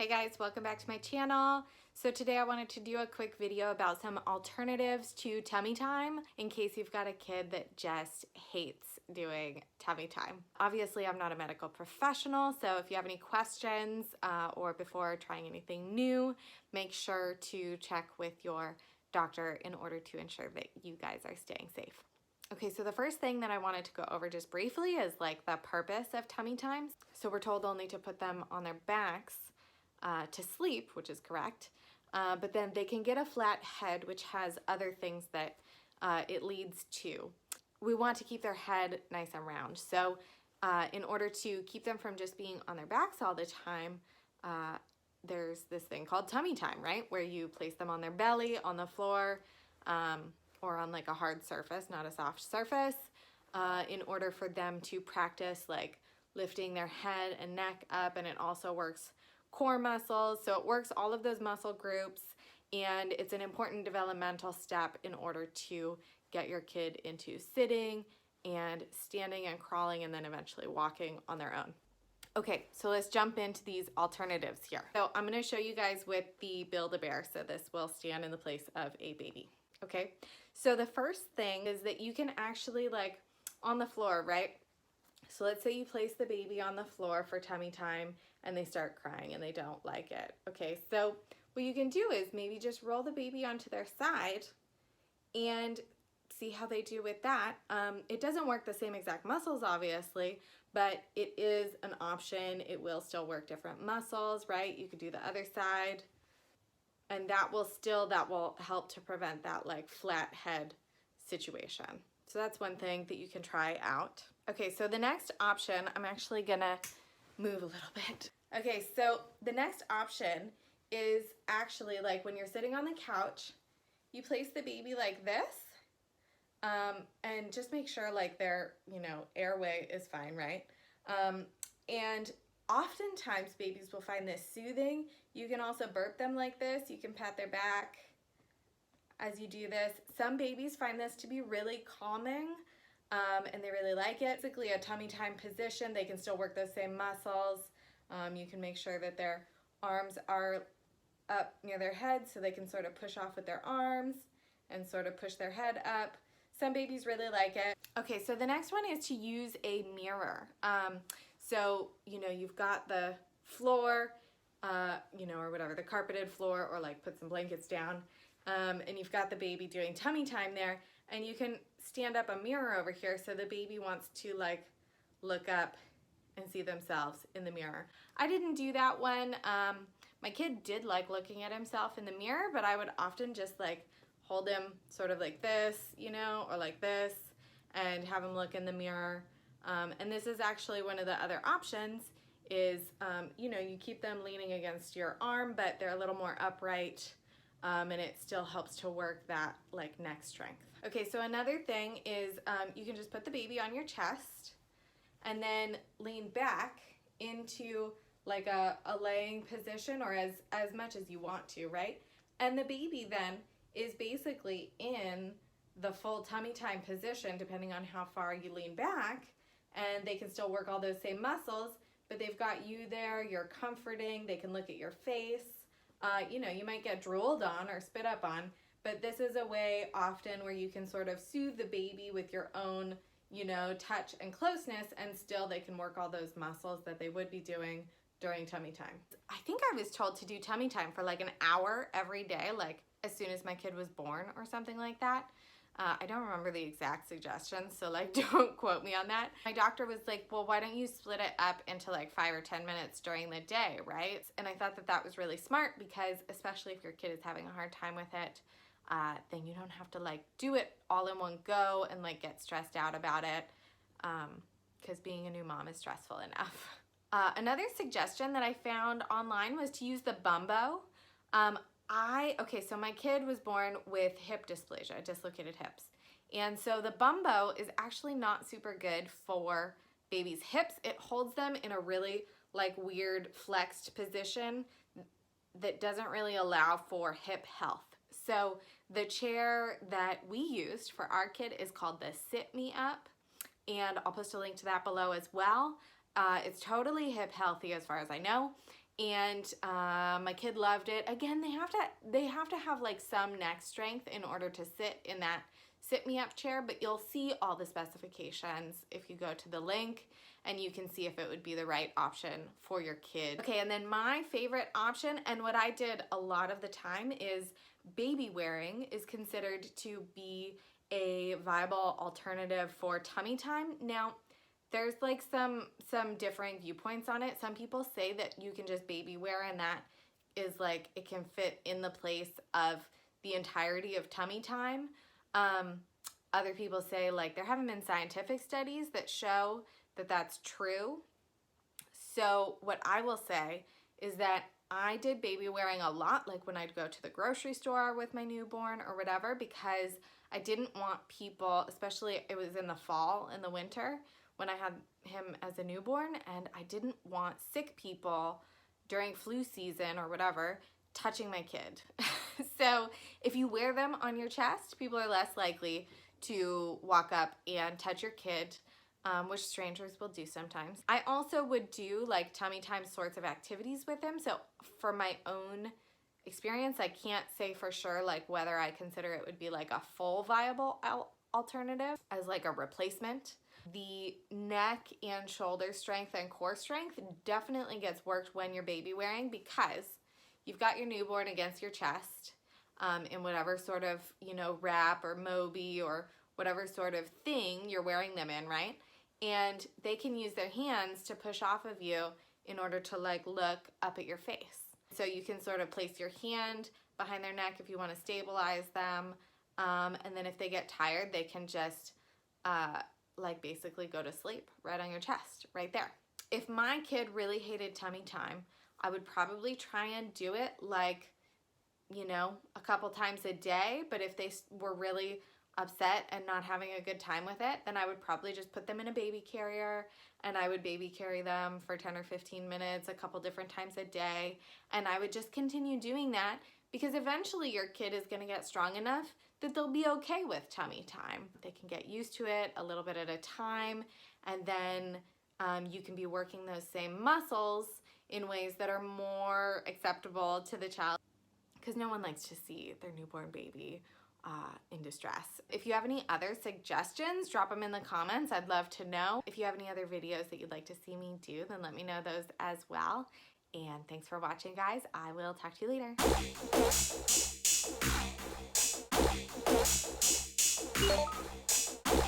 Hey guys, welcome back to my channel. So today I wanted to do a quick video about some alternatives to tummy time in case you've got a kid that just hates doing tummy time. Obviously, I'm not a medical professional, so if you have any questions or before trying anything new, make sure to check with your doctor in order to ensure that you guys are staying safe. Okay, so the first thing that I wanted to go over just briefly is like the purpose of tummy times. So we're told only to put them on their backs to sleep, which is correct, but then they can get a flat head, which has other things that it leads to. We want to keep their head nice and round. So in order to keep them from just being on their backs all the time, there's this thing called tummy time, right? Where you place them on their belly, on the floor, or on like a hard surface, not a soft surface, in order for them to practice like lifting their head and neck up. And it also works core muscles, so it works all of those muscle groups, and it's an important developmental step in order to get your kid into sitting and standing and crawling and then eventually walking on their own. Okay, so let's jump into these alternatives here. So I'm going to show you guys with the Build-A-Bear, so this will stand in the place of a baby. Okay, so the first thing is that you can actually, like, on the floor, right? So let's say you place the baby on the floor for tummy time and they start crying and they don't like it. Okay, so what you can do is maybe just roll the baby onto their side and see how they do with that. It doesn't work the same exact muscles, obviously, but it is an option. It will still work different muscles, right? You could do the other side, and that will help to prevent that like flat head situation. So that's one thing that you can try out. Okay, so the next option, I'm actually gonna move a little bit. Okay, so the next option is actually like when you're sitting on the couch, you place the baby like this, and just make sure like their, airway is fine, right? And oftentimes babies will find this soothing. You can also burp them like this. You can pat their back as you do this. Some babies find this to be really calming, and they really like it. Basically a tummy time position. They can still work those same muscles. You can make sure that their arms are up near their head so they can sort of push off with their arms and sort of push their head up. Some babies really like it. Okay, so the next one is to use a mirror. So, you've got the floor, or whatever, the carpeted floor, or like put some blankets down, and you've got the baby doing tummy time there, and you can stand up a mirror over here so the baby wants to like look up and see themselves in the mirror. I didn't do that one. My kid did like looking at himself in the mirror, but I would often just like hold him sort of like this, or like this, and have him look in the mirror. And this is actually one of the other options is, you keep them leaning against your arm, but they're a little more upright, and it still helps to work that like neck strength. Okay, so another thing is you can just put the baby on your chest and then lean back into like a laying position, or as much as you want to, right? And the baby then is basically in the full tummy time position, depending on how far you lean back, and they can still work all those same muscles, but they've got you there, you're comforting, they can look at your face. You might get drooled on or spit up on, but this is a way often where you can sort of soothe the baby with your own, touch and closeness, and still they can work all those muscles that they would be doing during tummy time. I think I was told to do tummy time for like an hour every day, like as soon as my kid was born or something like that. I don't remember the exact suggestions, so like don't quote me on that. My doctor was like, well, why don't you split it up into like 5 or 10 minutes during the day, right? And I thought that that was really smart because especially if your kid is having a hard time with it, then you don't have to like do it all in one go and like get stressed out about it, because being a new mom is stressful enough. Another suggestion that I found online was to use the Bumbo. Okay, so my kid was born with hip dysplasia, dislocated hips. And so the Bumbo is actually not super good for babies' hips. It holds them in a really like weird flexed position that doesn't really allow for hip health. So the chair that we used for our kid is called the Sit Me Up, and I'll post a link to that below as well. It's totally hip healthy as far as I know, and my kid loved it. Again, they have to have like some neck strength in order to sit in that sit me up chair, but you'll see all the specifications if you go to the link, and you can see if it would be the right option for your kid. Okay, and then my favorite option, and what I did a lot of the time, is baby wearing is considered to be a viable alternative for tummy time. Now, there's like some differing viewpoints on it. Some people say that you can just baby wear, and that is like, it can fit in the place of the entirety of tummy time. Other people say like there haven't been scientific studies that show that that's true. So what I will say is that I did baby wearing a lot, like when I'd go to the grocery store with my newborn or whatever, because I didn't want people, especially it was in the fall, in the winter, when I had him as a newborn, and I didn't want sick people during flu season or whatever touching my kid. So if you wear them on your chest, people are less likely to walk up and touch your kid, which strangers will do sometimes. I also would do like tummy time sorts of activities with him. So for my own experience, I can't say for sure like whether I consider it would be like a full viable alternative as like a replacement. The neck and shoulder strength and core strength definitely gets worked when you're baby wearing, because you've got your newborn against your chest in whatever sort of, you know, wrap or Moby or whatever sort of thing you're wearing them in, right? And they can use their hands to push off of you in order to like look up at your face. So you can sort of place your hand behind their neck if you want to stabilize them. And then if they get tired, they can just like basically go to sleep right on your chest, right there. If my kid really hated tummy time, I would probably try and do it like, you know, a couple times a day. But if they were really upset and not having a good time with it, then I would probably just put them in a baby carrier, and I would baby carry them for 10 or 15 minutes a couple different times a day. And I would just continue doing that, because eventually your kid is going to get strong enough that they'll be okay with tummy time. They can get used to it a little bit at a time, and then you can be working those same muscles in ways that are more acceptable to the child, because no one likes to see their newborn baby in distress. If you have any other suggestions, drop them in the comments. I'd love to know. If you have any other videos that you'd like to see me do, then let me know those as well. And thanks for watching, guys. I will talk to you later.